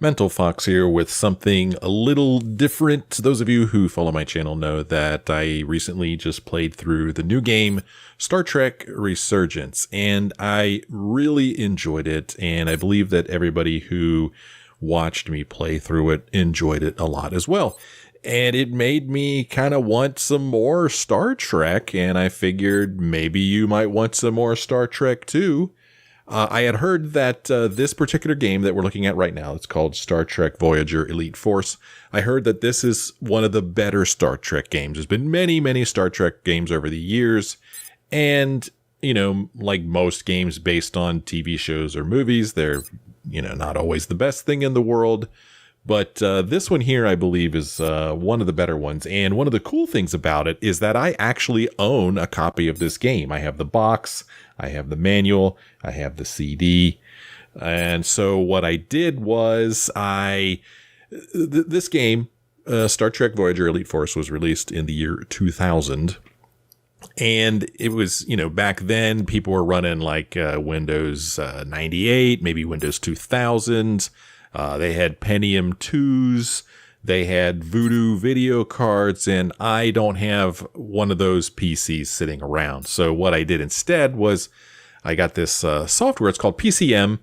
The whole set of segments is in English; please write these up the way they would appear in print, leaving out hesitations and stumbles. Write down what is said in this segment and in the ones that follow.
Mental Fox here with something a little different. Those of you who follow my channel know that I recently just played through the new game Star Trek Resurgence, and I really enjoyed it, and I believe that everybody who watched me play through it enjoyed it a lot as well. And it made me kind of want some more Star Trek, and I figured maybe you might want some more Star Trek too. I had heard that this particular game that we're looking at right now, it's called Star Trek Voyager Elite Force. I heard that this is one of the better Star Trek games. There's been many, many Star Trek games over the years. And, you know, like most games based on TV shows or movies, they're, you know, not always the best thing in the world. But this one here, I believe, is one of the better ones. And one of the cool things about it is that I actually own a copy of this game. I have the box, I have the manual, I have the CD. And so what I did was this game, Star Trek Voyager Elite Force, was released in the year 2000. And it was, you know, back then people were running like Windows 98, maybe Windows 2000. They had Pentium 2s, they had Voodoo video cards, and I don't have one of those PCs sitting around. So what I did instead was I got this software. It's called PCM.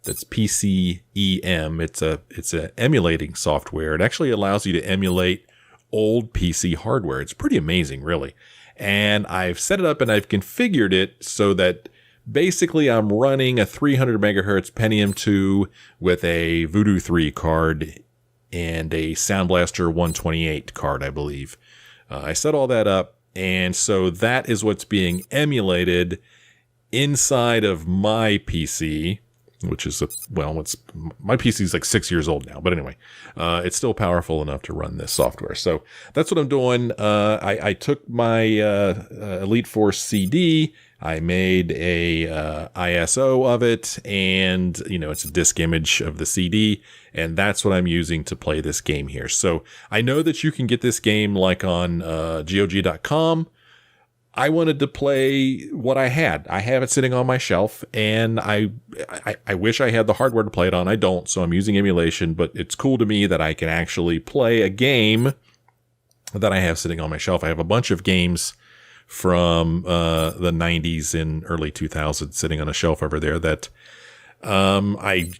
That's PCEM. It's a emulating software. It actually allows you to emulate old PC hardware. It's pretty amazing, really. And I've set it up and I've configured it so that basically, I'm running a 300 megahertz Pentium 2 with a Voodoo 3 card and a Sound Blaster 128 card, I believe. I set all that up, and so that is what's being emulated inside of my PC, which is, my PC is like 6 years old now, but anyway, it's still powerful enough to run this software. So that's what I'm doing. I took my Elite Force CD, I made a ISO of it, and, you know, it's a disk image of the CD, and that's what I'm using to play this game here. So I know that you can get this game like on GOG.com. I wanted to play what I had. I have it sitting on my shelf, and I wish I had the hardware to play it on. I don't, so I'm using emulation, but it's cool to me that I can actually play a game that I have sitting on my shelf. I have a bunch of games from the 90s and early 2000s sitting on a shelf over there that I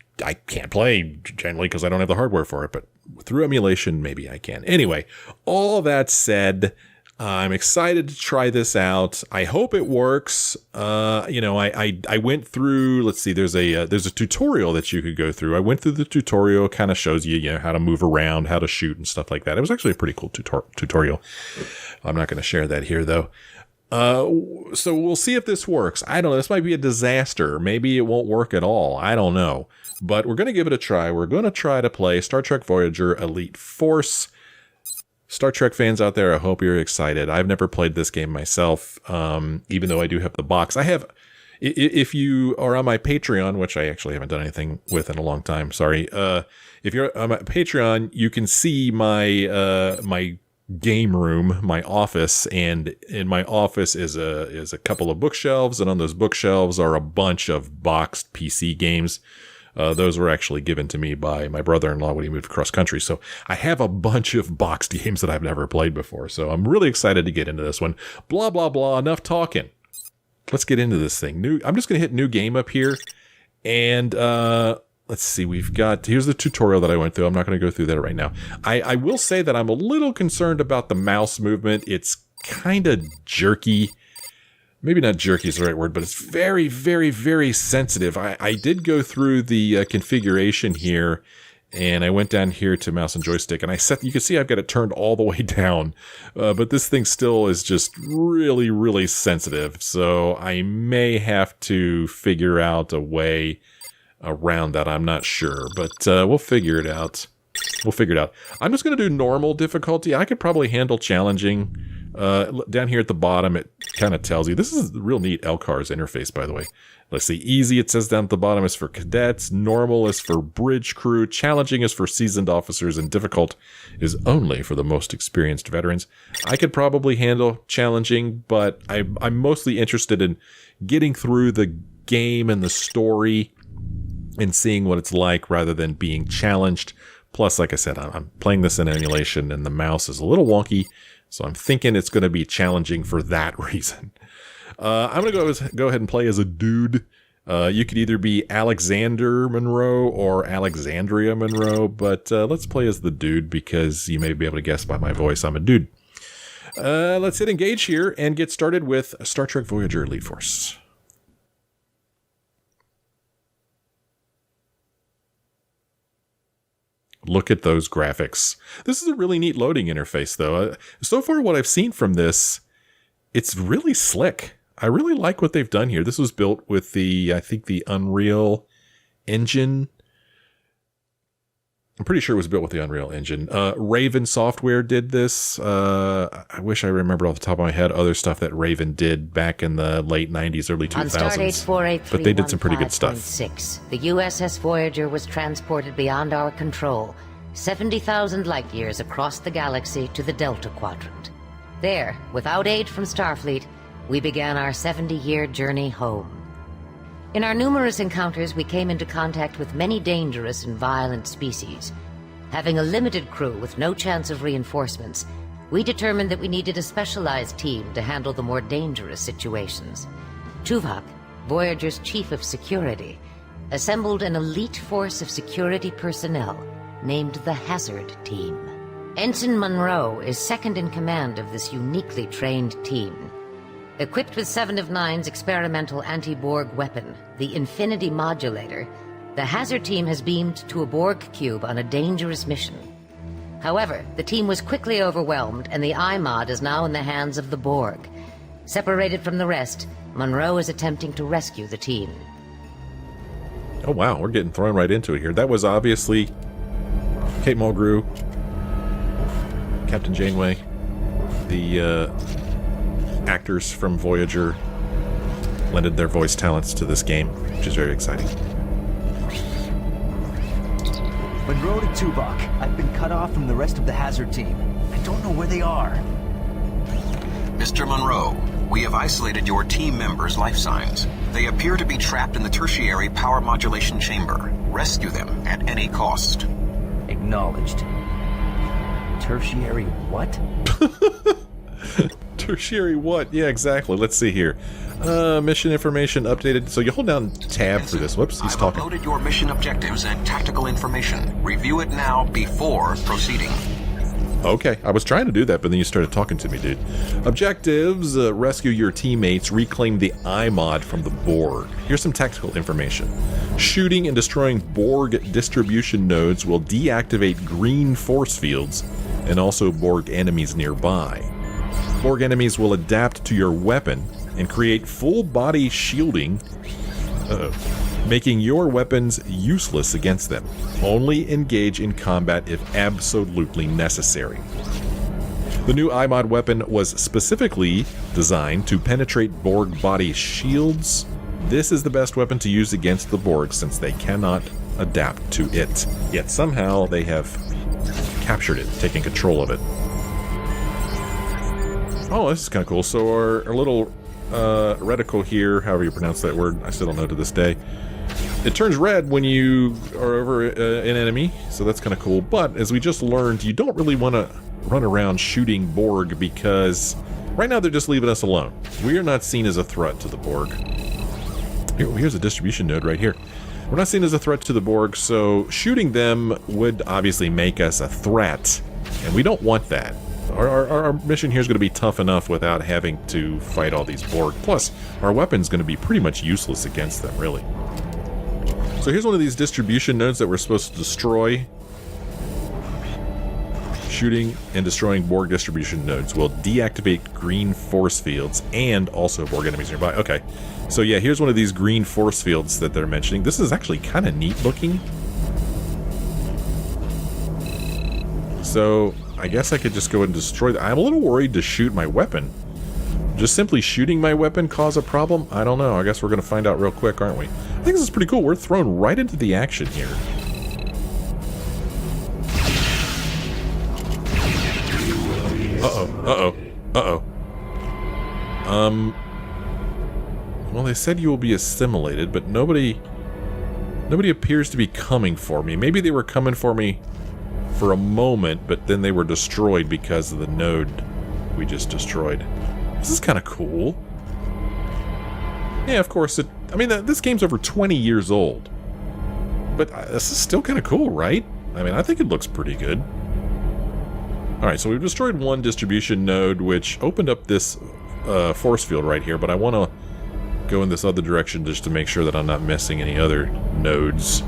can't play generally because I don't have the hardware for it, but through emulation, maybe I can. Anyway, all that said, I'm excited to try this out. I hope it works. You know, I went through, let's see, there's a tutorial that you could go through. I went through the tutorial, kind of shows you, you know, how to move around, how to shoot and stuff like that. It was actually a pretty cool tutorial. I'm not going to share that here though. So we'll see if this works. I don't know. This might be a disaster. Maybe it won't work at all. I don't know, but we're going to give it a try. We're going to try to play Star Trek Voyager Elite Force. Star Trek fans out there, I hope you're excited. I've never played this game myself, even though I do have the box. I have, if you are on my Patreon, which I actually haven't done anything with in a long time, sorry. If you're on my Patreon, you can see my my game room, my office, and in my office is a couple of bookshelves, and on those bookshelves are a bunch of boxed PC games. Those were actually given to me by my brother-in-law when he moved across country. So I have a bunch of boxed games that I've never played before. So I'm really excited to get into this one. Blah, blah, blah. Enough talking. Let's get into this thing. I'm just going to hit new game up here. And let's see. Here's the tutorial that I went through. I'm not going to go through that right now. I will say that I'm a little concerned about the mouse movement. It's kind of jerky. Maybe not jerky is the right word, but it's very, very, very sensitive. I did go through the configuration here, and I went down here to mouse and joystick, and you can see I've got it turned all the way down, but this thing still is just really, really sensitive. So I may have to figure out a way around that. I'm not sure, but we'll figure it out. I'm just going to do normal difficulty. I could probably handle challenging. Down here at the bottom, it kind of tells you. This is the real neat LCARS interface, by the way. Let's see. Easy, it says down at the bottom, is for cadets. Normal is for bridge crew. Challenging is for seasoned officers. And difficult is only for the most experienced veterans. I could probably handle challenging, but I'm mostly interested in getting through the game and the story and seeing what it's like rather than being challenged. Plus, like I said, I'm playing this in emulation and the mouse is a little wonky, so I'm thinking it's going to be challenging for that reason. I'm going to go ahead and play as a dude. You could either be Alexander Monroe or Alexandria Monroe, but let's play as the dude because you may be able to guess by my voice I'm a dude. Let's hit engage here and get started with Star Trek Voyager Elite Force. Look at those graphics. This is a really neat loading interface, though. So far, what I've seen from this, it's really slick. I really like what they've done here. This was built with I think the Unreal Engine. I'm pretty sure it was built with the Unreal Engine. Raven Software did this. I wish I remembered off the top of my head other stuff that Raven did back in the late 90s, early 2000s. But they did some pretty good stuff. The U.S.S. Voyager was transported beyond our control, 70,000 light years across the galaxy to the Delta Quadrant. There, without aid from Starfleet, we began our 70-year journey home. In our numerous encounters, we came into contact with many dangerous and violent species. Having a limited crew with no chance of reinforcements, we determined that we needed a specialized team to handle the more dangerous situations. Tuvok, Voyager's chief of security, assembled an elite force of security personnel named the Hazard Team. Ensign Monroe is second in command of this uniquely trained team. Equipped with 7 of 9's experimental anti-Borg weapon, the Infinity Modulator, the Hazard Team has beamed to a Borg Cube on a dangerous mission. However, the team was quickly overwhelmed, and the iMod is now in the hands of the Borg. Separated from the rest, Monroe is attempting to rescue the team. Oh wow, we're getting thrown right into it here. That was obviously Kate Mulgrew, Captain Janeway, the actors from Voyager lended their voice talents to this game, which is very exciting. Monroe to Tuvok. I've been cut off from the rest of the Hazard Team. I don't know where they are. Mr. Monroe, we have isolated your team members' life signs. They appear to be trapped in the tertiary power modulation chamber. Rescue them at any cost. Acknowledged. Tertiary what? Tertiary what? Yeah, exactly. Let's see here. Mission information updated. So you hold down tab for this. Whoops, he's talking. I've uploaded your mission objectives and tactical information. Review it now before proceeding. Okay, I was trying to do that, but then you started talking to me, dude. Objectives, rescue your teammates, reclaim the iMod from the Borg. Here's some tactical information. Shooting and destroying Borg distribution nodes will deactivate green force fields and also Borg enemies nearby. Borg enemies will adapt to your weapon and create full body shielding, making your weapons useless against them. Only engage in combat if absolutely necessary. The new iMod weapon was specifically designed to penetrate Borg body shields. This is the best weapon to use against the Borg since they cannot adapt to it. Yet somehow they have captured it, taking control of it. Oh, this is kind of cool. So our little reticle here, however you pronounce that word, I still don't know to this day. It turns red when you are over an enemy, so that's kind of cool. But as we just learned, you don't really want to run around shooting Borg because right now they're just leaving us alone. We are not seen as a threat to the Borg. Here's a distribution node right here. We're not seen as a threat to the Borg, so shooting them would obviously make us a threat, and we don't want that. Our mission here is going to be tough enough without having to fight all these Borg. Plus, our weapon's going to be pretty much useless against them, really. So here's one of these distribution nodes that we're supposed to destroy. Shooting and destroying Borg distribution nodes will deactivate green force fields and also Borg enemies nearby. Okay, so yeah, here's one of these green force fields that they're mentioning. This is actually kind of neat looking. So I guess I could just go and destroy that. I'm a little worried to shoot my weapon. Just simply shooting my weapon cause a problem? I don't know. I guess we're going to find out real quick, aren't we? I think this is pretty cool. We're thrown right into the action here. Uh-oh. Uh-oh. Uh-oh. Well, they said you will be assimilated, but nobody Nobody appears to be coming for me. Maybe they were coming for me for a moment, but then they were destroyed because of the node we just destroyed. This is kind of cool. Yeah, of course, this game's over 20 years old. But this is still kind of cool, right? I mean, I think it looks pretty good. Alright, so we've destroyed one distribution node, which opened up this force field right here, but I want to go in this other direction just to make sure that I'm not missing any other nodes.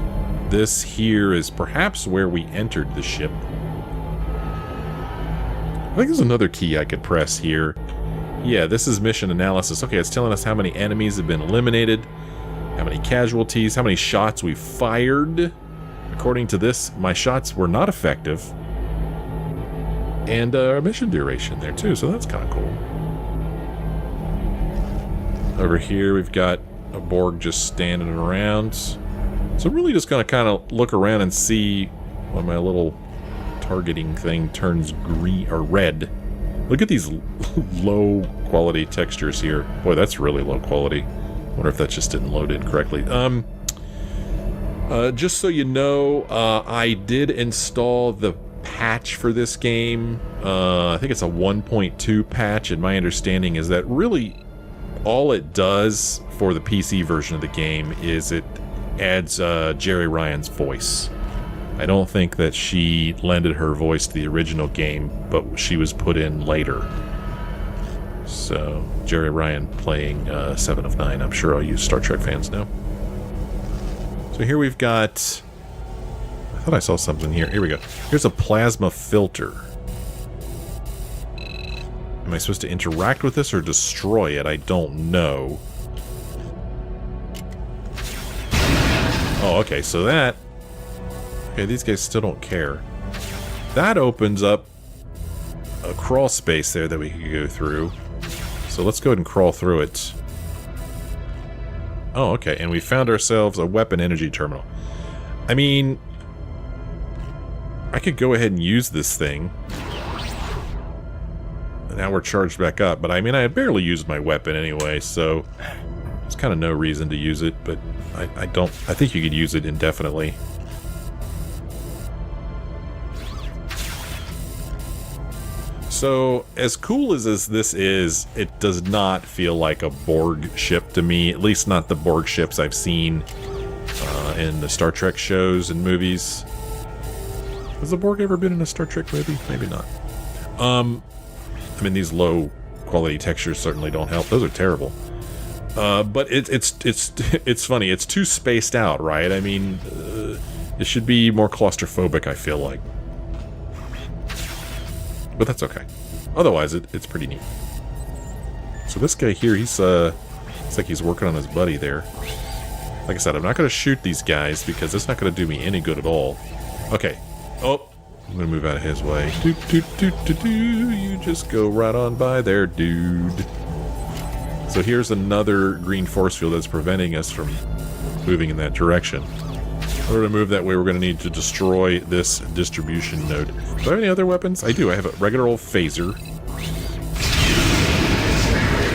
This here is perhaps where we entered the ship. I think there's another key I could press here. Yeah, this is mission analysis. Okay, it's telling us how many enemies have been eliminated, how many casualties, how many shots we fired. According to this, my shots were not effective. And our mission duration there too, so that's kind of cool. Over here we've got a Borg just standing around. So I'm really just going to kind of look around and see when my little targeting thing turns green or red. Look at these low quality textures here. Boy, that's really low quality. Wonder if that just didn't load in correctly. Just so you know, I did install the patch for this game. I think it's a 1.2 patch, and my understanding is that really all it does for the PC version of the game is it adds Jerry Ryan's voice. I don't think that she lended her voice to the original game, but she was put in later. So, Jerry Ryan playing 7 of 9. I'm sure all you Star Trek fans know. So here we've got... I thought I saw something here. Here we go. Here's a plasma filter. Am I supposed to interact with this or destroy it? I don't know. Oh, okay, so that... Okay, these guys still don't care. That opens up a crawl space there that we could go through. So let's go ahead and crawl through it. Oh, okay, and we found ourselves a weapon energy terminal. I mean... I could go ahead and use this thing. Now we're charged back up, but I mean, I had barely used my weapon anyway, so there's kind of no reason to use it, but I think you could use it indefinitely. So, as cool as this is, it does not feel like a Borg ship to me, at least not the Borg ships I've seen in the Star Trek shows and movies. Has the Borg ever been in a Star Trek movie? Maybe not. I mean, these low quality textures certainly don't help. Those are terrible. But it's funny. It's too spaced out, right? I mean, it should be more claustrophobic, I feel like. But that's okay. Otherwise, it's pretty neat. So this guy here, it's like he's working on his buddy there. Like I said, I'm not going to shoot these guys because it's not going to do me any good at all. Okay. Oh, I'm going to move out of his way. You just go right on by there, dude. So here's another green force field that's preventing us from moving in that direction. In order to move that way, we're going to need to destroy this distribution node. Do I have any other weapons? I do. I have a regular old phaser.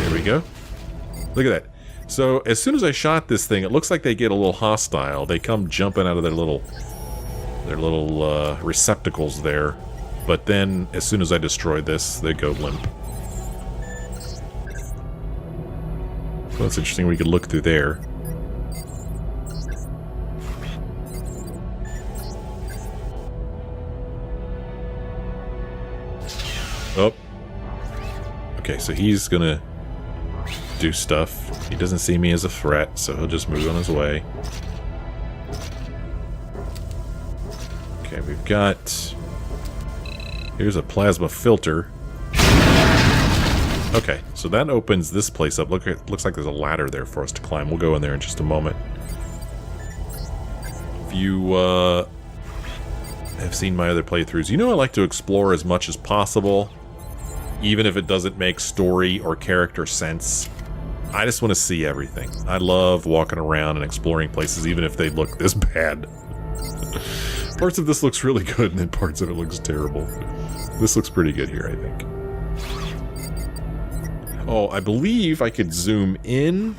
There we go. Look at that. So as soon as I shot this thing, it looks like they get a little hostile. They come jumping out of their little receptacles there. But then, as soon as I destroy this, they go limp. So that's interesting. We could look through there. Oh. Okay, so he's gonna do stuff. He doesn't see me as a threat, so he'll just move on his way. Okay, we've got... Here's a plasma filter. Okay, so that opens this place up. Looks like there's a ladder there for us to climb. We'll go in there in just a moment. If you have seen my other playthroughs, you know I like to explore as much as possible, even if it doesn't make story or character sense. I just want to see everything. I love walking around and exploring places, even if they look this bad. Parts of this looks really good, and then parts of it looks terrible. This looks pretty good here, I think. Oh, I believe I could zoom in.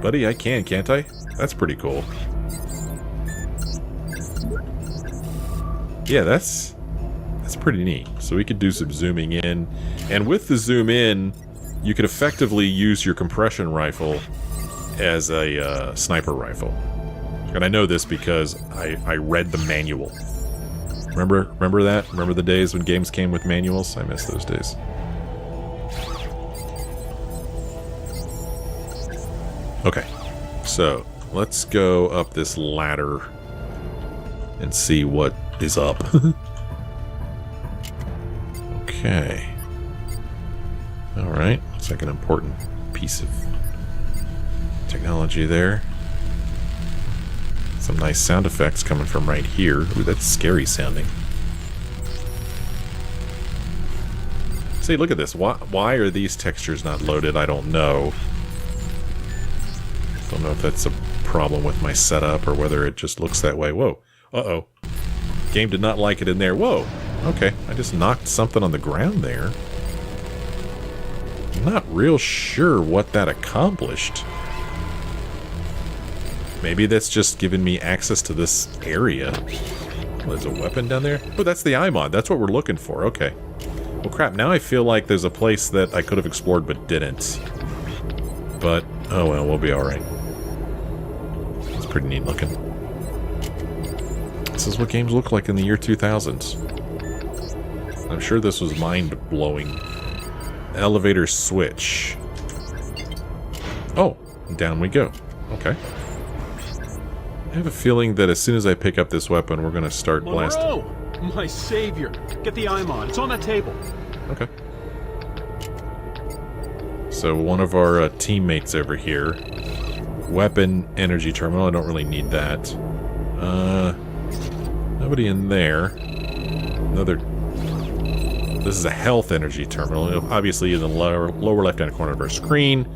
Buddy, I can, can't I? That's pretty cool. Yeah, that's pretty neat. So we could do some zooming in. And with the zoom in, you could effectively use your compression rifle as a sniper rifle. And I know this because I read the manual. Remember that? Remember the days when games came with manuals? I miss those days. Okay, so let's go up this ladder and see what is up. Okay. Alright, looks like an important piece of technology there. Some nice sound effects coming from right here. Ooh, that's scary sounding. See, look at this. Why are these textures not loaded? I don't know. Don't know if that's a problem with my setup or whether it just looks that way. Whoa. Uh-oh. Game did not like it in there. Whoa. Okay. I just knocked something on the ground there. I'm not real sure what that accomplished. Maybe that's just giving me access to this area. Oh, there's a weapon down there? Oh, that's the iMod. That's what we're looking for. Okay. Well, crap. Now I feel like there's a place that I could have explored but didn't. But, oh well, we'll be alright. It's pretty neat looking. This is what games look like in the year 2000s. I'm sure this was mind-blowing. Elevator switch. Oh, down we go. Okay. I have a feeling that as soon as I pick up this weapon, we're going to start blasting. Monroe! My savior! Get the iMod. It's on that table. Okay. So one of our teammates over here. Weapon energy terminal. I don't really need that. Nobody in there. Another... This is a health energy terminal. Obviously in the lower left-hand corner of our screen.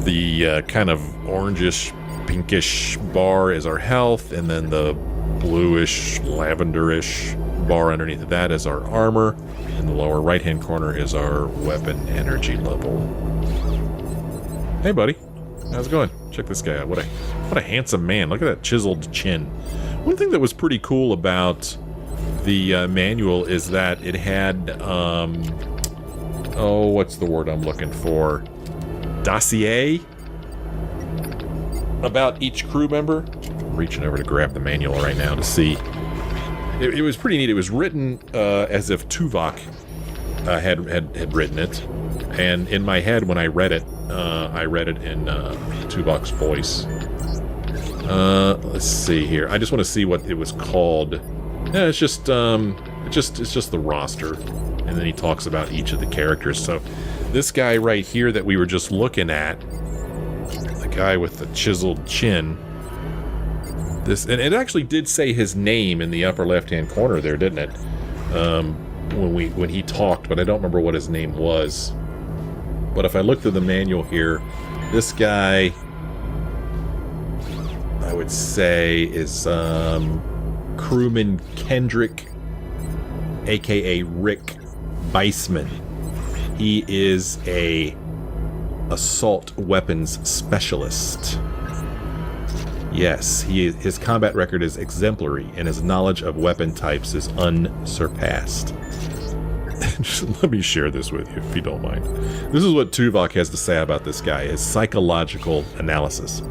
The kind of orangish, pinkish bar is our health, and then the bluish, lavenderish bar underneath of that is our armor. In the lower right-hand corner is our weapon energy level. Hey, buddy. How's it going? Check this guy out. What a handsome man. Look at that chiseled chin. One thing that was pretty cool about the manual is that it had, oh, what's the word I'm looking for? Dossier? About each crew member. I'm reaching over to grab the manual right now to see. It was pretty neat. It was written as if Tuvok had written it, and in my head when I read it in Tuvok's voice. Let's see here. I just want to see what it was called. Yeah, it's just the roster, and then he talks about each of the characters. So this guy right here that we were just looking at, the guy with the chiseled chin. And it actually did say his name in the upper left-hand corner there, didn't it? When he talked, but I don't remember what his name was. But if I look through the manual here, this guy, I would say, is Crewman Kendrick, aka Rick Beisman. He is a assault weapons specialist. Yes, his combat record is exemplary, and his knowledge of weapon types is unsurpassed. Just let me share this with you, if you don't mind. This is what Tuvok has to say about this guy, his psychological analysis.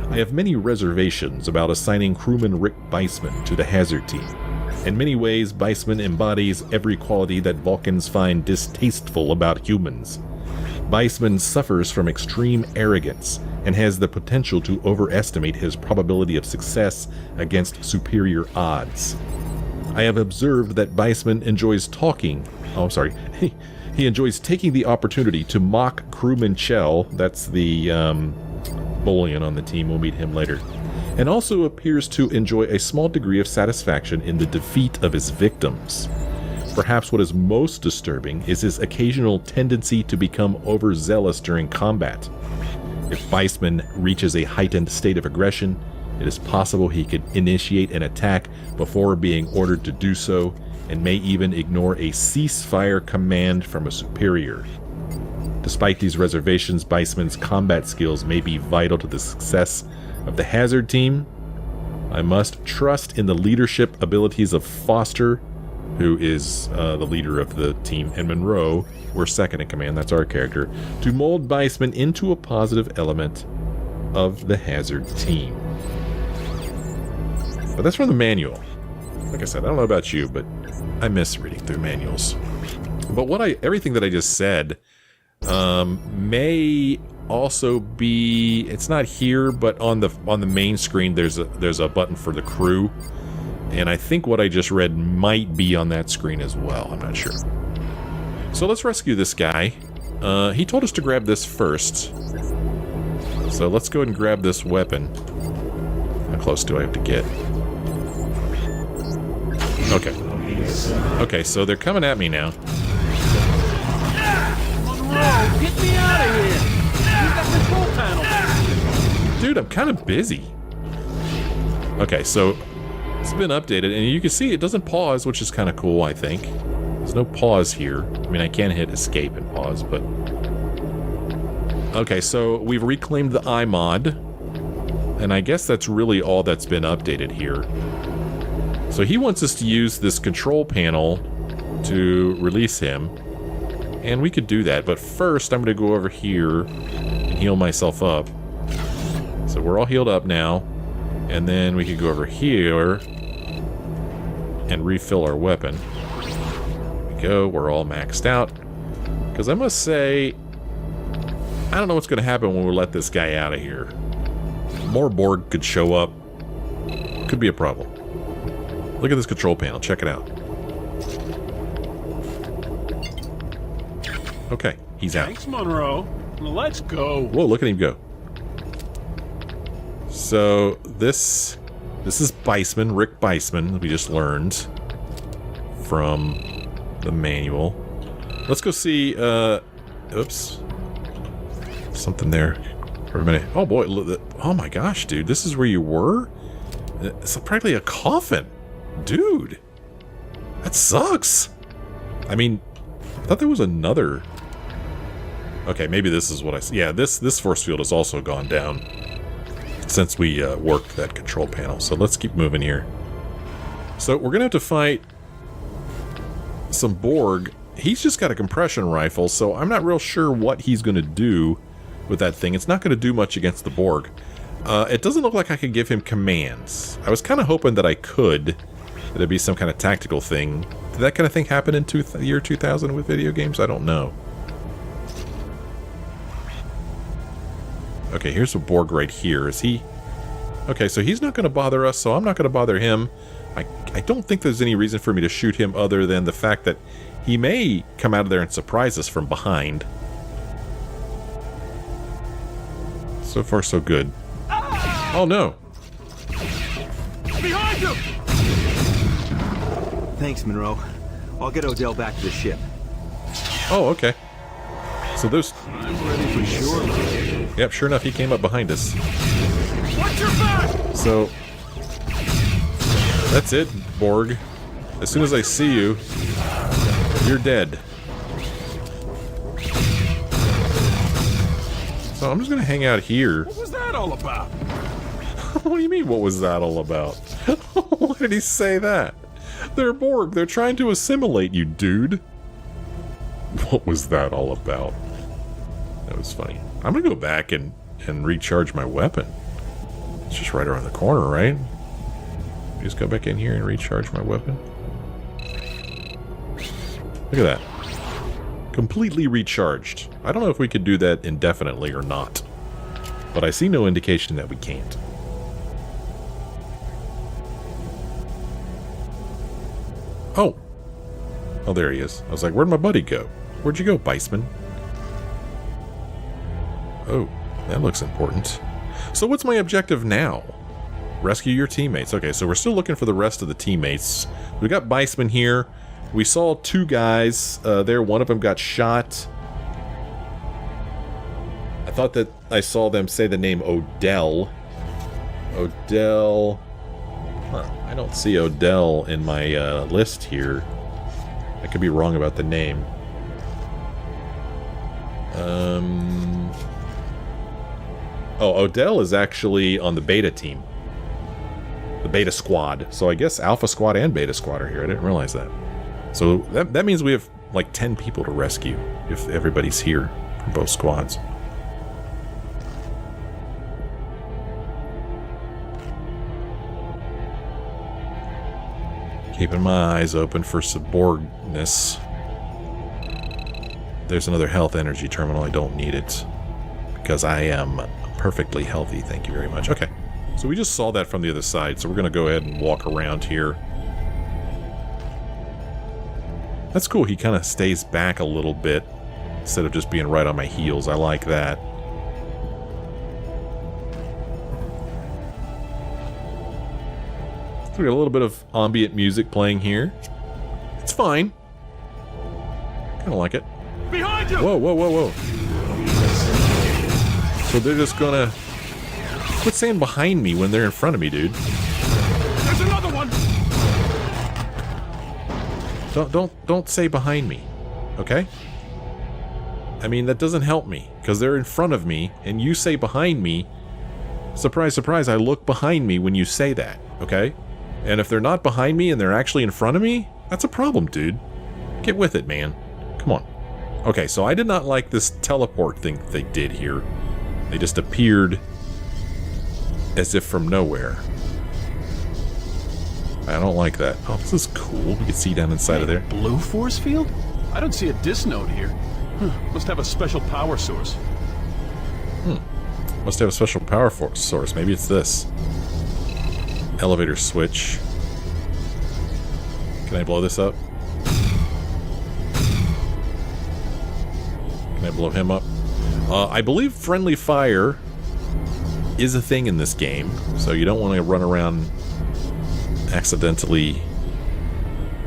I have many reservations about assigning crewman Rick Beisman to the Hazard Team. In many ways, Beisman embodies every quality that Vulcans find distasteful about humans. Beisman suffers from extreme arrogance and has the potential to overestimate his probability of success against superior odds. I have observed that Beisman enjoys he enjoys taking the opportunity to mock crewman Chell, that's the Bolian on the team, we'll meet him later, and also appears to enjoy a small degree of satisfaction in the defeat of his victims. Perhaps what is most disturbing is his occasional tendency to become overzealous during combat. If Beisman reaches a heightened state of aggression, it is possible he could initiate an attack before being ordered to do so, and may even ignore a ceasefire command from a superior. Despite these reservations, Beisman's combat skills may be vital to the success of the hazard team. I must trust in the leadership abilities of Foster, who is the leader of the team, and Monroe, we're second in command, that's our character, to mold Weissman into a positive element of the hazard team. But that's from the manual. Like I said, I don't know about you, but I miss reading through manuals. But everything that I just said may also be, it's not here, but on the main screen there's a button for the crew, and I think what I just read might be on that screen as well. I'm not sure. So let's rescue this guy. He told us to grab this first, so let's go ahead and grab this weapon. How close do I have to get? Okay. Okay, so they're coming at me now. Monroe, get me out of here! Use that control panel! Dude, I'm kind of busy. Okay, so it's been updated, and you can see it doesn't pause, which is kind of cool, I think. There's no pause here. I mean, I can hit escape and pause, but... Okay, so we've reclaimed the iMod, and I guess that's really all that's been updated here. So he wants us to use this control panel to release him, and we could do that, but first I'm going to go over here and heal myself up. So we're all healed up now, and then we could go over here and refill our weapon. There we go, we're all maxed out. Because I must say, I don't know what's going to happen when we let this guy out of here. More Borg could show up. Could be a problem. Look at this control panel. Check it out. Okay, he's out. Thanks, Monroe. Let's go. Whoa, look at him go. So, this is Weissman, Rick Weissman, we just learned from the manual. Let's go see, oops. Something there for a minute. Oh boy, oh my gosh, dude, this is where you were? It's practically a coffin. Dude, that sucks. I mean, I thought there was another. Okay, maybe this is what I see. Yeah, this force field has also gone down since we worked that control panel. So let's keep moving here. So we're gonna have to fight some Borg. He's just got a compression rifle, so I'm not real sure what he's gonna do with that thing. It's not gonna do much against the Borg. It doesn't look like I could give him commands. I was kind of hoping that I could. That'd be some kind of tactical thing. Did that kind of thing happen in year 2000 with video games? I don't know. Okay, here's a Borg right here. Is he... Okay, so he's not going to bother us, so I'm not going to bother him. I don't think there's any reason for me to shoot him other than the fact that he may come out of there and surprise us from behind. So far, so good. Oh, no. Behind you! Thanks, Monroe. I'll get Odell back to the ship. Oh, okay. So those... I'm ready for sure. Yep, sure enough, he came up behind us. Watch your back! So... That's it, Borg. As soon as I see you, you're dead. So I'm just gonna hang out here. What was that all about? What do you mean, what was that all about? Why did he say that? They're Borg. They're trying to assimilate you, dude. What was that all about? That was funny. I'm gonna go back and recharge my weapon. It's just right around the corner, right? Just go back in here and recharge my weapon. Look at that. Completely recharged. I don't know if we could do that indefinitely or not. But I see no indication that we can't. Oh. Oh, there he is. I was like, where'd my buddy go? Where'd you go, Weissman? Oh, that looks important. So what's my objective now? Rescue your teammates. Okay, so we're still looking for the rest of the teammates. We got Weissman here. We saw two guys there. One of them got shot. I thought that I saw them say the name Odell. Odell... Huh, I don't see Odell in my list here. I could be wrong about the name. Oh, Odell is actually on the beta team. The beta squad. So I guess Alpha Squad and Beta Squad are here. I didn't realize that. So that means we have like 10 people to rescue if everybody's here from both squads. Keeping my eyes open for Borgness. There's another health energy terminal. I don't need it because I am perfectly healthy. Thank you very much. Okay. So we just saw that from the other side, so we're going to go ahead and walk around here. That's cool. He kind of stays back a little bit instead of just being right on my heels. I like that. So we got a little bit of ambient music playing here. It's fine. Kind of like it. Behind you! Whoa, whoa, whoa, whoa. So they're just going to... Quit saying behind me when they're in front of me, dude. There's another one! Don't say behind me, okay? I mean, that doesn't help me, because they're in front of me, and you say behind me. Surprise, surprise, I look behind me when you say that, okay? And if they're not behind me and they're actually in front of me, that's a problem, dude. Get with it, man. Come on. Okay, so I did not like this teleport thing that they did here. They just appeared as if from nowhere. I don't like that. Oh, this is cool. You can see down inside of there. Blue force field? I don't see a dis node here. Must have a special power source. Must have a special power source. Maybe it's this. Elevator switch. Can I blow this up? Can I blow him up? I believe friendly fire is a thing in this game, so you don't want to run around accidentally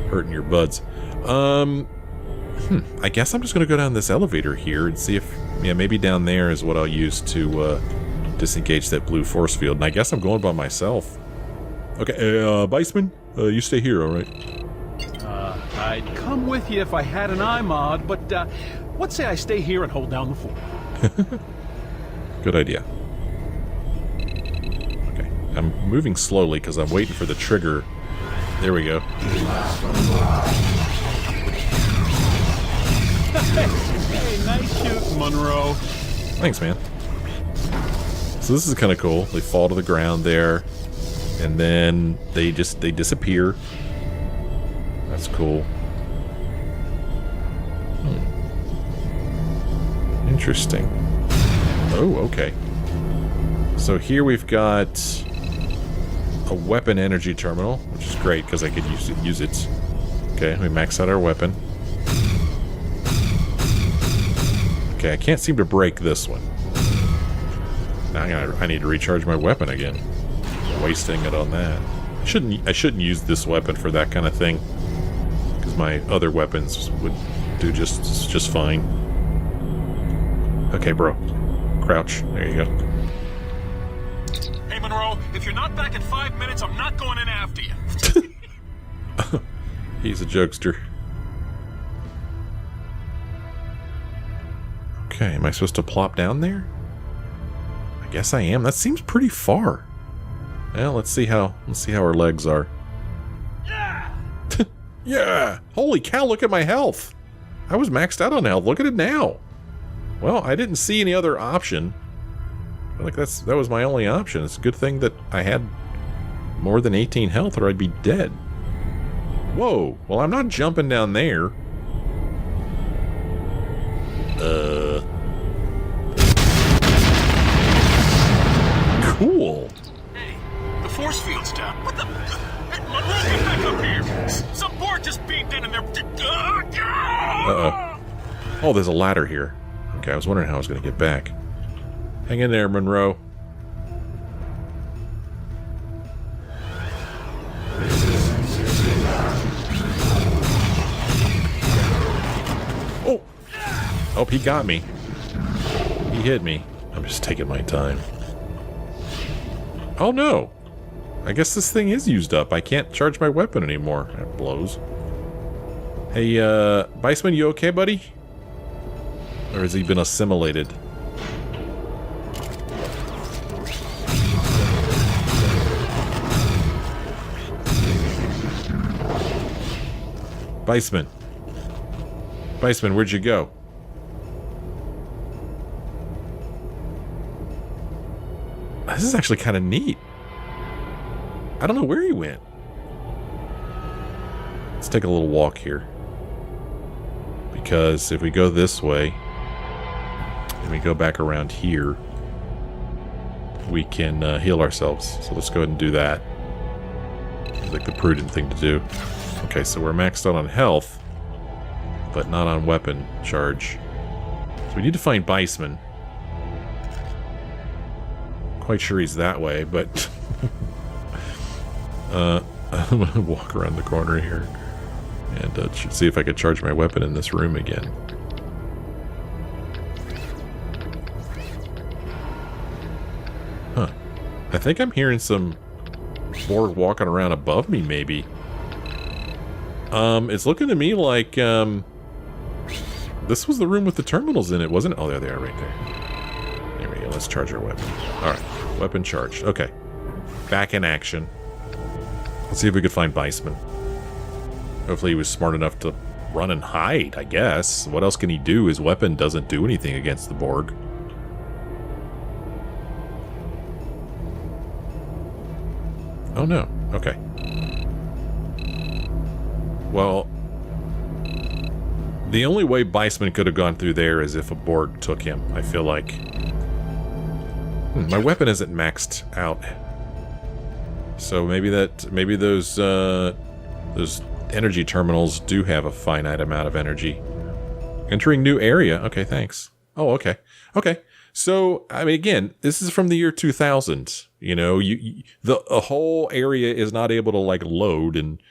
hurting your buds. I guess I'm just going to go down this elevator here and see if, yeah, maybe down there is what I'll use to disengage that blue force field. And I guess I'm going by myself. Okay, Weissman, you stay here, alright? I'd come with you if I had an iMod, but let's say I stay here and hold down the fort. Good idea. Okay, I'm moving slowly because I'm waiting for the trigger. There we go. Hey, nice shooting, Monroe. Thanks, man. So this is kind of cool. They fall to the ground there, and then they disappear. That's cool. Interesting. Oh, okay. So here we've got a weapon energy terminal, which is great because I could use it. Okay, we max out our weapon. Okay, I can't seem to break this one. Now I need to recharge my weapon again. Wasting it on that. I shouldn't use this weapon for that kind of thing, because my other weapons would do just fine. Okay, bro. Crouch. There you go. Hey, Monroe, if you're not back in 5 minutes, I'm not going in after you. He's a jokester. Okay, am I supposed to plop down there? I guess I am. That seems pretty far. Well, let's see how our legs are. Yeah! Yeah! Holy cow, look at my health. I was maxed out on health. Look at it now. Well, I didn't see any other option. I feel like that was my only option. It's a good thing that I had more than 18 health or I'd be dead. Whoa. Well, I'm not jumping down there. Cool. Hey, the force field's down. What the? Hey, Monroe, get back up here. Some Borg just beamed in and they're... Uh-oh. Oh, there's a ladder here. Okay, I was wondering how I was going to get back. Hang in there, Monroe. Oh! Oh, he got me. He hit me. I'm just taking my time. Oh no! I guess this thing is used up. I can't charge my weapon anymore. That blows. Hey, Weissman, you okay, buddy? Or has he been assimilated? Weissman. Weissman, where'd you go? This is actually kind of neat. I don't know where he went. Let's take a little walk here. Because if we go this way, and we go back around here, we can heal ourselves. So let's go ahead and do that. Seems like the prudent thing to do. Okay, so we're maxed out on health, but not on weapon charge. So we need to find Weissman. Quite sure he's that way, but I'm gonna walk around the corner here and see if I could charge my weapon in this room again. Huh. I think I'm hearing some Borg walking around above me, maybe. It's looking to me like this was the room with the terminals in it, wasn't it? Oh, there they are right there. There we go. Let's charge our weapon. Alright. Weapon charged. Okay. Back in action. Let's see if we could find Weissman. Hopefully he was smart enough to run and hide, I guess. What else can he do? His weapon doesn't do anything against the Borg. Oh no. Okay. Well, the only way Weissman could have gone through there is if a Borg took him, I feel like. My weapon isn't maxed out. So maybe those energy terminals do have a finite amount of energy. Entering new area. Okay, thanks. Oh, okay. Okay. So, I mean, again, this is from the year 2000. You know, the whole area is not able to like load and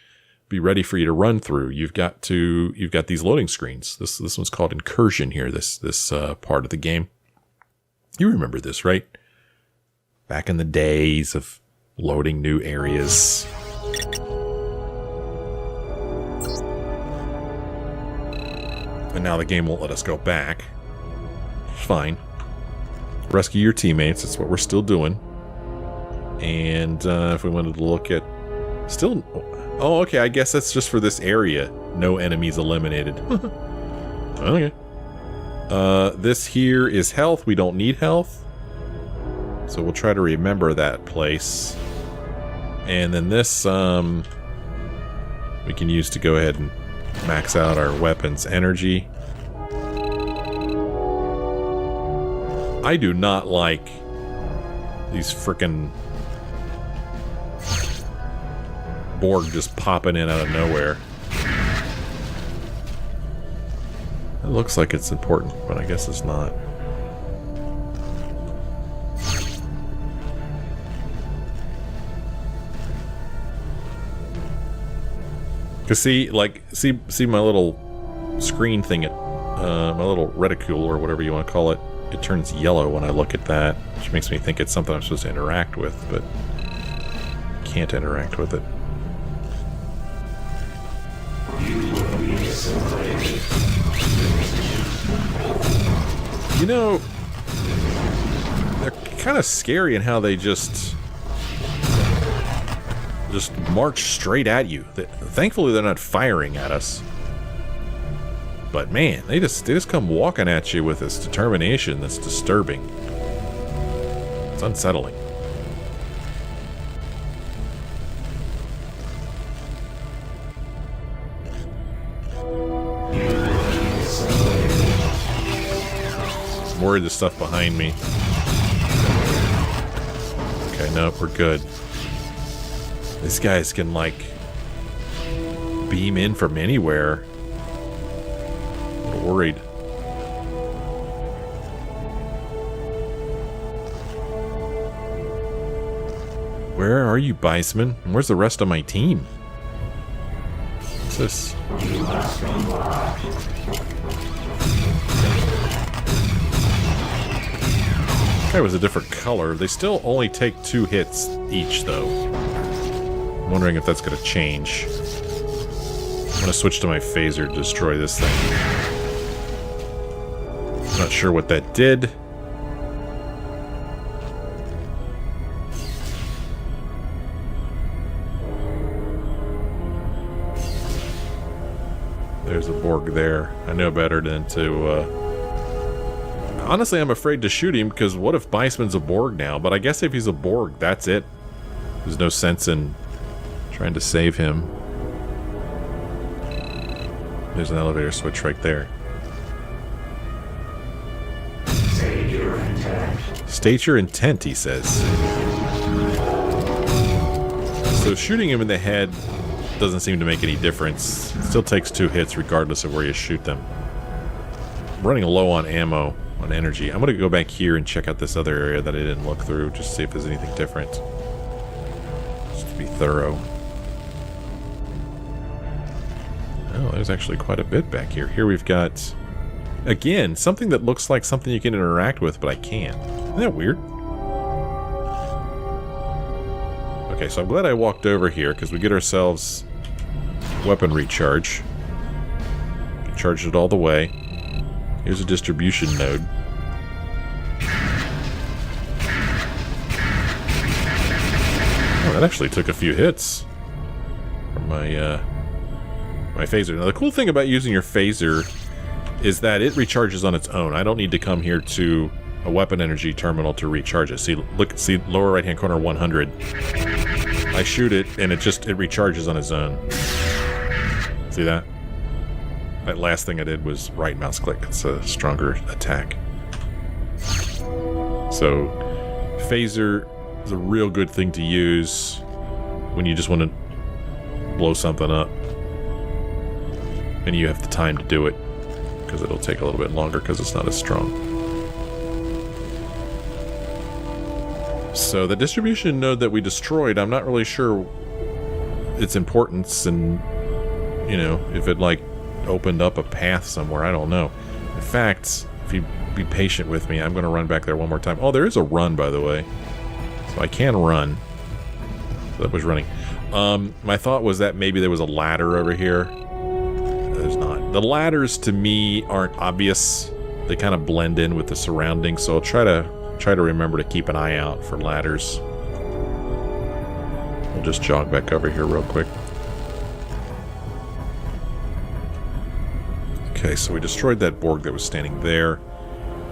be ready for you to run through. You've got these loading screens. This one's called Incursion here. This part of the game. You remember this, right? Back in the days of loading new areas. And now the game won't let us go back. It's fine. Rescue your teammates. That's what we're still doing. And if we wanted to look at... Still... Oh, okay. I guess that's just for this area. No enemies eliminated. Okay. This here is health. We don't need health. So we'll try to remember that place. And then this, we can use to go ahead and max out our weapons energy. I do not like these frickin' Borg just popping in out of nowhere. It looks like it's important, but I guess it's not. Cause see my little screen thing, my little reticule or whatever you want to call it. It turns yellow when I look at that, which makes me think it's something I'm supposed to interact with, but can't interact with it. You know, they're kind of scary in how they just march straight at you. Thankfully, they're not firing at us. But man, they just come walking at you with this determination that's disturbing. It's unsettling. I'm worried there's stuff behind me. Okay, nope, we're good. These guys can, like, beam in from anywhere. I'm a little worried. Where are you, Weissman? And where's the rest of my team? What's this? Guy was a different color. They still only take 2 hits each, though. I'm wondering if that's going to change. I'm going to switch to my phaser to destroy this thing. Not sure what that did. There's a Borg there. I know better than to, honestly, I'm afraid to shoot him, because what if Weissman's a Borg now? But I guess if he's a Borg, that's it. There's no sense in trying to save him. There's an elevator switch right there. State your intent, he says. So shooting him in the head doesn't seem to make any difference. It still takes 2 hits regardless of where you shoot them. I'm running low on ammo, on energy. I'm going to go back here and check out this other area that I didn't look through, just to see if there's anything different. Just to be thorough. Oh, there's actually quite a bit back here. Here we've got, again, something that looks like something you can interact with, but I can't. Isn't that weird? Okay, so I'm glad I walked over here, because we get ourselves weapon recharge. Charged it all the way. Here's a distribution node. Oh, that actually took a few hits from my phaser. Now, the cool thing about using your phaser is that it recharges on its own. I don't need to come here to a weapon energy terminal to recharge it. See, look, see lower right-hand corner 100. I shoot it, and it recharges on its own. See that? That last thing I did was right mouse click. It's a stronger attack. So, phaser is a real good thing to use when you just want to blow something up. And you have the time to do it, because it'll take a little bit longer because it's not as strong. So the distribution node that we destroyed, I'm not really sure its importance and, you know, if it like opened up a path somewhere. I don't know. In fact, if you be patient with me, I'm going to run back there one more time. Oh, there is a run, by the way. So I can run. So that was running. My thought was that maybe there was a ladder over here. There's not. The ladders to me aren't obvious. They kind of blend in with the surroundings, so I'll try to remember to keep an eye out for ladders. We'll just jog back over here real quick. Okay, so we destroyed that Borg that was standing there.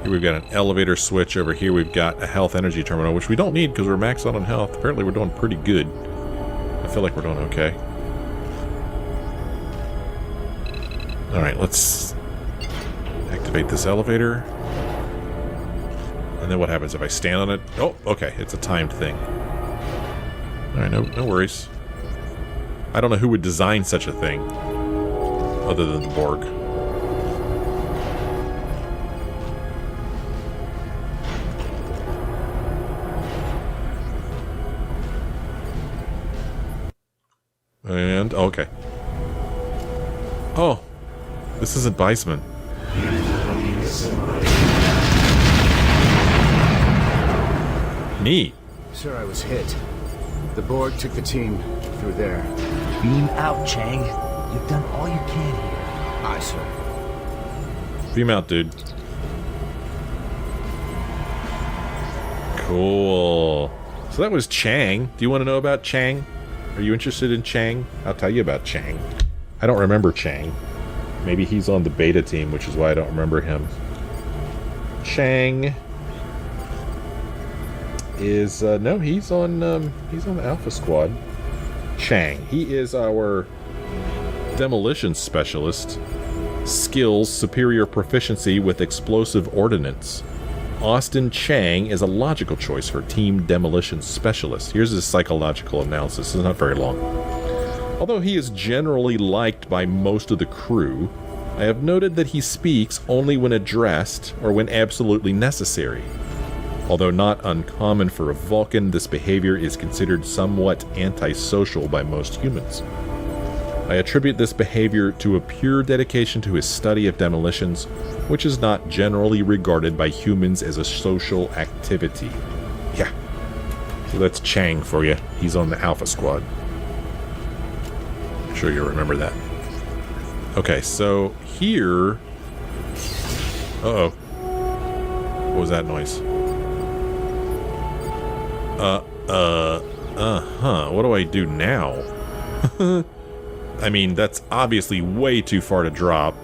Here we've got an elevator switch. Over here we've got a health energy terminal, which we don't need because we're maxed out on health. Apparently we're doing pretty good. I feel like we're doing okay. Alright, let's activate this elevator. And then what happens if I stand on it? Oh, okay, it's a timed thing. Alright, no worries. I don't know who would design such a thing other than the Borg. And, okay. Oh, this isn't Weissman. Neat. Sir, I was hit. The Borg took the team through there. Beam out, Chang. You've done all you can here. Aye, sir. Beam out, dude. Cool. So that was Chang. Do you want to know about Chang? Are you interested in Chang? I'll tell you about Chang. I don't remember Chang. Maybe he's on the beta team, which is why I don't remember him. Chang is no, he's on the Alpha Squad. Chang. He is our demolition specialist. Skills, superior proficiency with explosive ordnance. Austin Chang is a logical choice for team demolition specialist. Here's his psychological analysis. It's not very long. Although he is generally liked by most of the crew, I have noted that he speaks only when addressed or when absolutely necessary. Although not uncommon for a Vulcan, this behavior is considered somewhat antisocial by most humans. I attribute this behavior to a pure dedication to his study of demolitions, which is not generally regarded by humans as a social activity. Yeah. So that's Chang for you. He's on the Alpha Squad. I'm sure you'll remember that. Okay, so here... Uh-oh. What was that noise? What do I do now? I mean, that's obviously way too far to drop.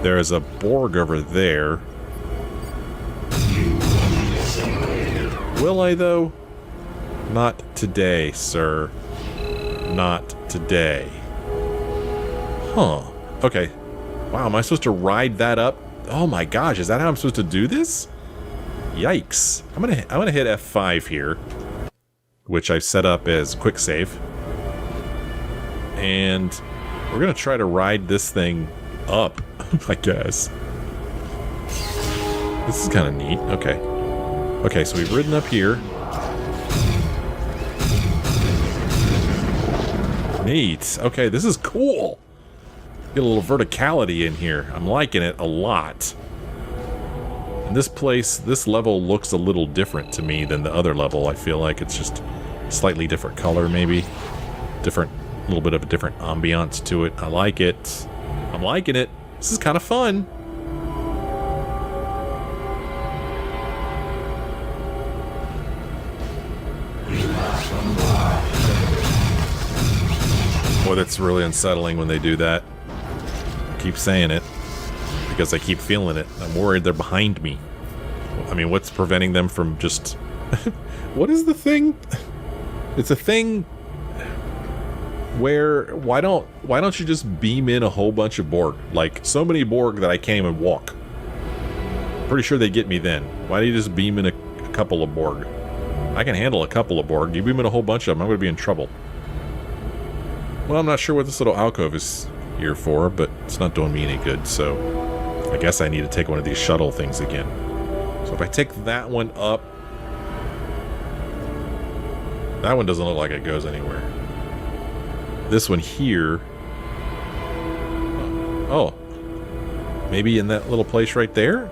There is a Borg over there. Will I, though? Not today, sir. Not today. Huh. Okay. Wow, am I supposed to ride that up? Oh my gosh, is that how I'm supposed to do this? Yikes. I'm gonna hit F5 here, which I've set up as quick save. And we're gonna try to ride this thing up, I guess. This is kind of neat. Okay. Okay, so we've ridden up here. Neat. Okay, this is cool. Get a little verticality in here. I'm liking it a lot. And this place, this level looks a little different to me than the other level. I feel like it's just slightly different color, maybe. Different, a little bit of a different ambiance to it. I like it. I'm liking it. This is kind of fun. Boy, that's really unsettling when they do that. I keep saying it because I keep feeling it. I'm worried they're behind me. I mean, what's preventing them from just... What is the thing? It's a thing where why don't you just beam in a whole bunch of Borg? Like, so many Borg that I can't even walk. Pretty sure they'd get me then. Why do you just beam in a couple of Borg? I can handle a couple of Borg. You beam in a whole bunch of them, I'm going to be in trouble. Well, I'm not sure what this little alcove is here for, but it's not doing me any good, so I guess I need to take one of these shuttle things again. So if I take that one up... That one doesn't look like it goes anywhere. This one here... Oh. Maybe in that little place right there?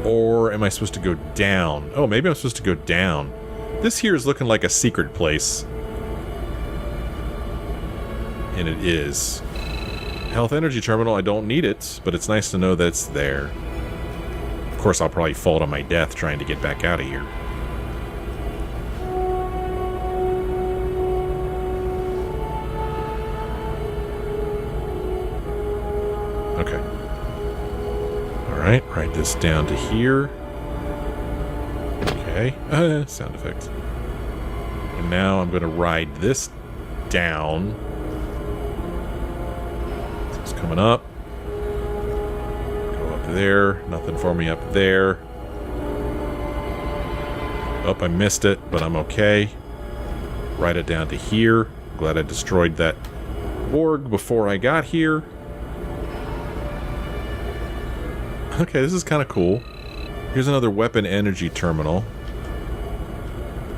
Or am I supposed to go down? Oh, maybe I'm supposed to go down. This here is looking like a secret place. And it is. Health energy terminal, I don't need it, but it's nice to know that it's there. Of course, I'll probably fall to my death trying to get back out of here. Okay. Alright, write this down to here. Okay. Sound effects. And now I'm going to ride this down. Coming up. Go up there. Nothing for me up there. Oh, I missed it, but I'm okay. Write it down to here. Glad I destroyed that Borg before I got here. Okay, this is kind of cool. Here's another weapon energy terminal.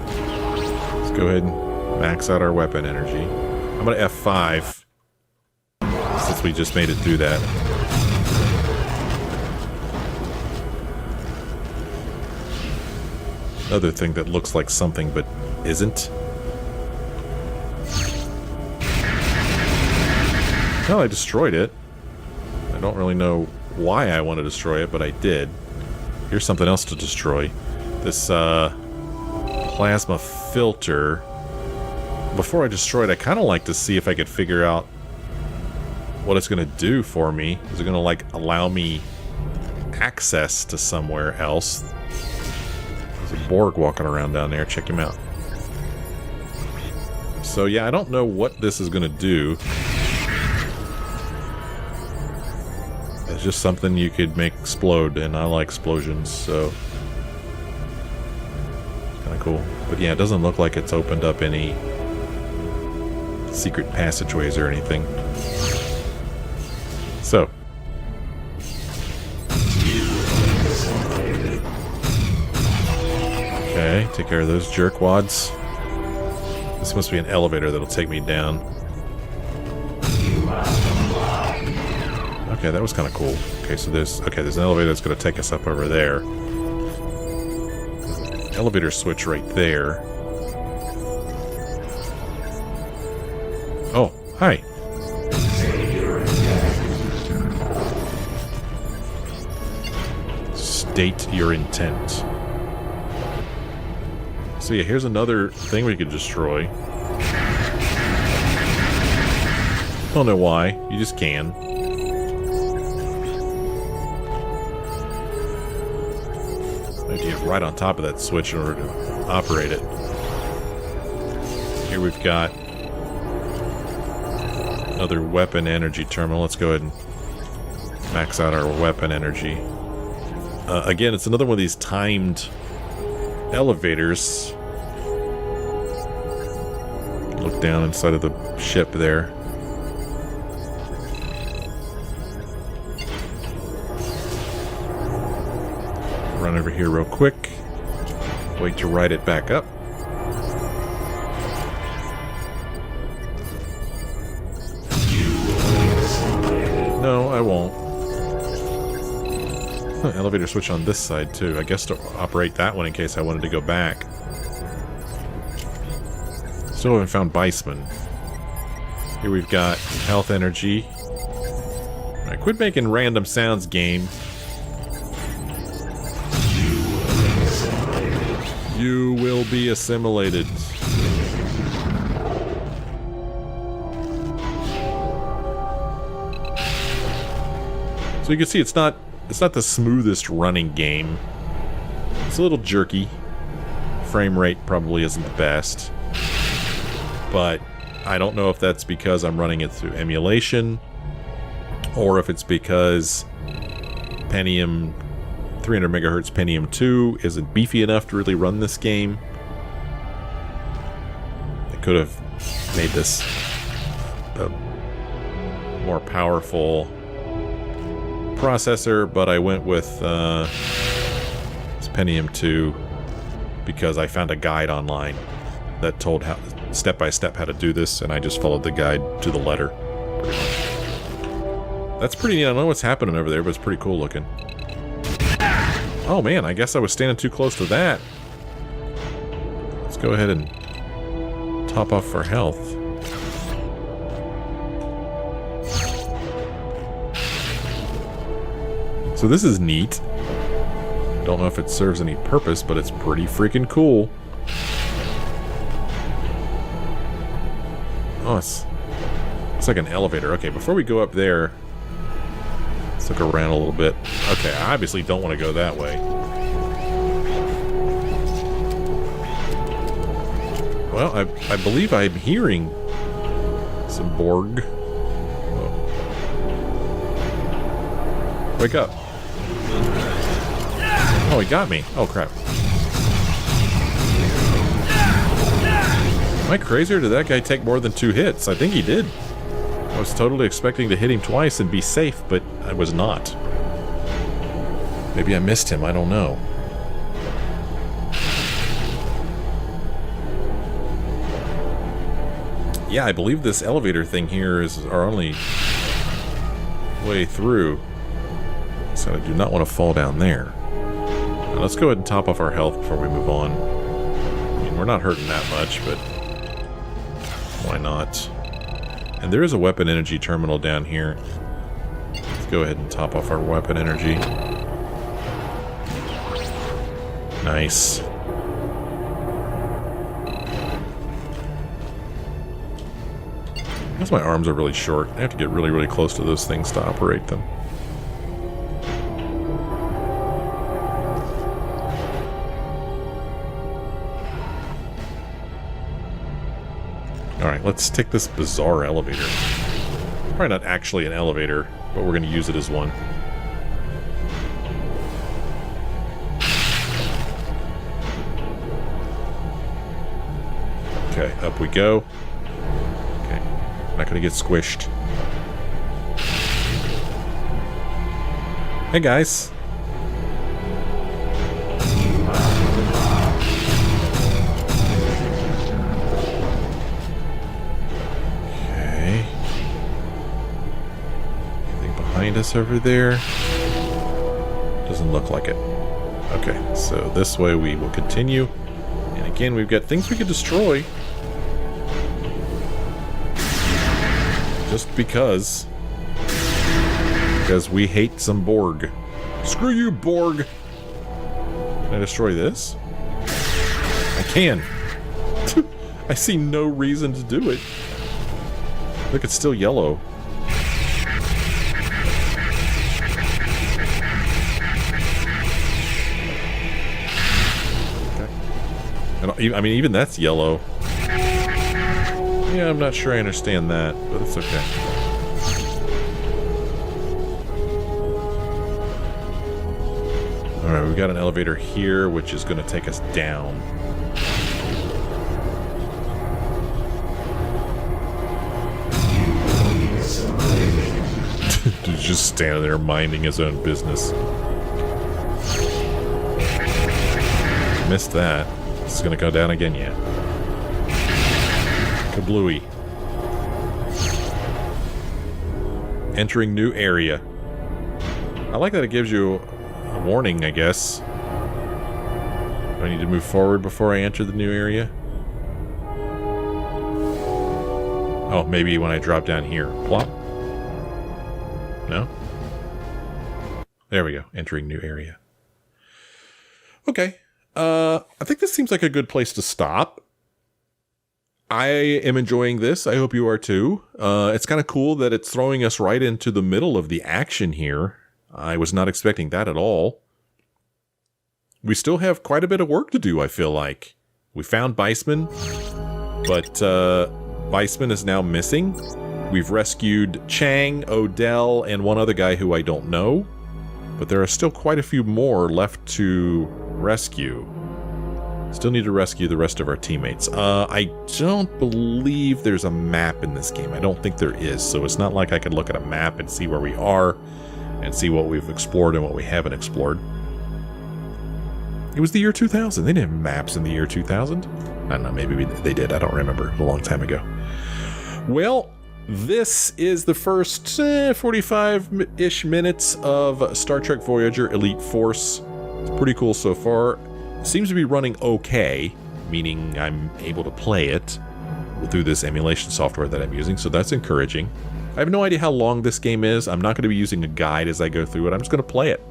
Let's go ahead and max out our weapon energy. I'm going to F5. Since we just made it through that. Another thing that looks like something but isn't. Well, I destroyed it. I don't really know why I want to destroy it, but I did. Here's something else to destroy. This plasma filter. Before I destroy it, I kind of like to see if I could figure out what it's going to do for me. Is it going to, like, allow me access to somewhere else? There's a Borg walking around down there. Check him out. So, yeah, I don't know what this is going to do. It's just something you could make explode, and I like explosions, so... kind of cool. But, yeah, it doesn't look like it's opened up any secret passageways or anything. So. Okay, take care of those jerkwads. This must be an elevator that'll take me down. Okay, that was kind of cool. Okay, so there's an elevator that's going to take us up over there. Elevator switch right there. Oh, hi. State your intent. So yeah, here's another thing we could destroy. Don't know why. You just can. I have to get right on top of that switch in order to operate it. Here we've got another weapon energy terminal. Let's go ahead and max out our weapon energy. Again, it's another one of these timed elevators. Look down inside of the ship there. Run over here real quick. Wait to ride it back up. No, I won't. Elevator switch on this side too. I guess to operate that one in case I wanted to go back. Still haven't found Weissman. Here we've got health energy. Alright, quit making random sounds, game. You will be assimilated. So you can see it's not the smoothest running game. It's a little jerky. Frame rate probably isn't the best. But I don't know if that's because I'm running it through emulation or if it's because Pentium 300 megahertz Pentium 2 isn't beefy enough to really run this game. I could have made this a more powerful processor, but I went with this Pentium 2 because I found a guide online that told how step by step how to do this, and I just followed the guide to the letter. That's pretty neat. I don't know what's happening over there, but it's pretty cool looking. Oh man, I guess I was standing too close to that. Let's go ahead and top off our health. So this is neat. Don't know if it serves any purpose, but it's pretty freaking cool. Oh, it's like an elevator. Okay, before we go up there, let's look around a little bit. Okay, I obviously don't want to go that way. Well, I believe I'm hearing some Borg. Oh. Wake up. Oh, he got me. Oh, crap. Am I crazy, or did that guy take more than 2 hits? I think he did. I was totally expecting to hit him twice and be safe, but I was not. Maybe I missed him, I don't know. Yeah, I believe this elevator thing here is our only way through. So I do not want to fall down there. Now let's go ahead and top off our health before we move on. I mean, we're not hurting that much, but why not? And there is a weapon energy terminal down here. Let's go ahead and top off our weapon energy. Nice. Because my arms are really short. I have to get really, really close to those things to operate them. Alright, let's take this bizarre elevator. Probably not actually an elevator, but we're going to use it as one. Okay, up we go. Okay, not going to get squished. Hey guys. Behind us over there? Doesn't look like it. Okay, so this way we will continue. And again, we've got things we could destroy. Just because. Because we hate some Borg. Screw you, Borg! Can I destroy this? I can. I see no reason to do it. Look, it's still yellow. I mean, even that's yellow. Yeah, I'm not sure I understand that, but it's okay. Alright, we've got an elevator here, which is going to take us down. He's just standing there minding his own business. Missed that. This is going to go down again, yeah. Kablooey. Entering new area. I like that it gives you a warning, I guess. Do I need to move forward before I enter the new area? Oh, maybe when I drop down here. Plop. No? There we go. Entering new area. Okay. I think this seems like a good place to stop. I am enjoying this. I hope you are too. It's kind of cool that it's throwing us right into the middle of the action here. I was not expecting that at all. We still have quite a bit of work to do, I feel like. We found Weissman, but Weissman is now missing. We've rescued Chang, Odell, and one other guy who I don't know. But there are still quite a few more left to rescue. Still need to rescue the rest of our teammates. I don't believe there's a map in this game. I don't think there is, so it's not like I could look at a map and see where we are and see what we've explored and what we haven't explored. It was the year 2000. They didn't have maps in the year 2000. I don't know, maybe they did. I don't remember. It was a long time ago. Well, this is the first 45-ish minutes of Star Trek Voyager Elite Force. It's pretty cool so far. Seems to be running okay, meaning I'm able to play it through this emulation software that I'm using, so that's encouraging. I have no idea how long this game is. I'm not going to be using a guide as I go through it. I'm just going to play it.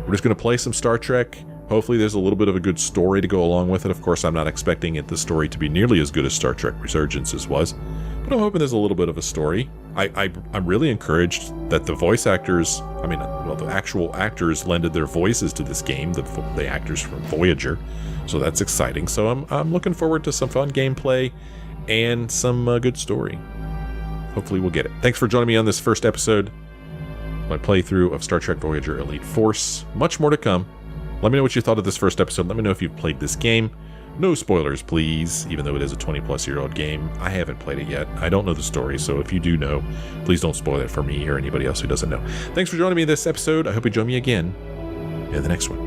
We're just going to play some Star Trek. Hopefully there's a little bit of a good story to go along with it. Of course, I'm not expecting the story to be nearly as good as Star Trek Resurgence's was, but I'm hoping there's a little bit of a story. I'm really encouraged that the voice actors, the actual actors lended their voices to this game, the actors from Voyager, so that's exciting. So I'm looking forward to some fun gameplay and some good story. Hopefully we'll get it. Thanks for joining me on this first episode, my playthrough of Star Trek Voyager Elite Force. Much more to come. Let me know what you thought of this first episode. Let me know if you've played this game. No spoilers, please, even though it is a 20-plus-year-old game. I haven't played it yet. I don't know the story, so if you do know, please don't spoil it for me or anybody else who doesn't know. Thanks for joining me in this episode. I hope you join me again in the next one.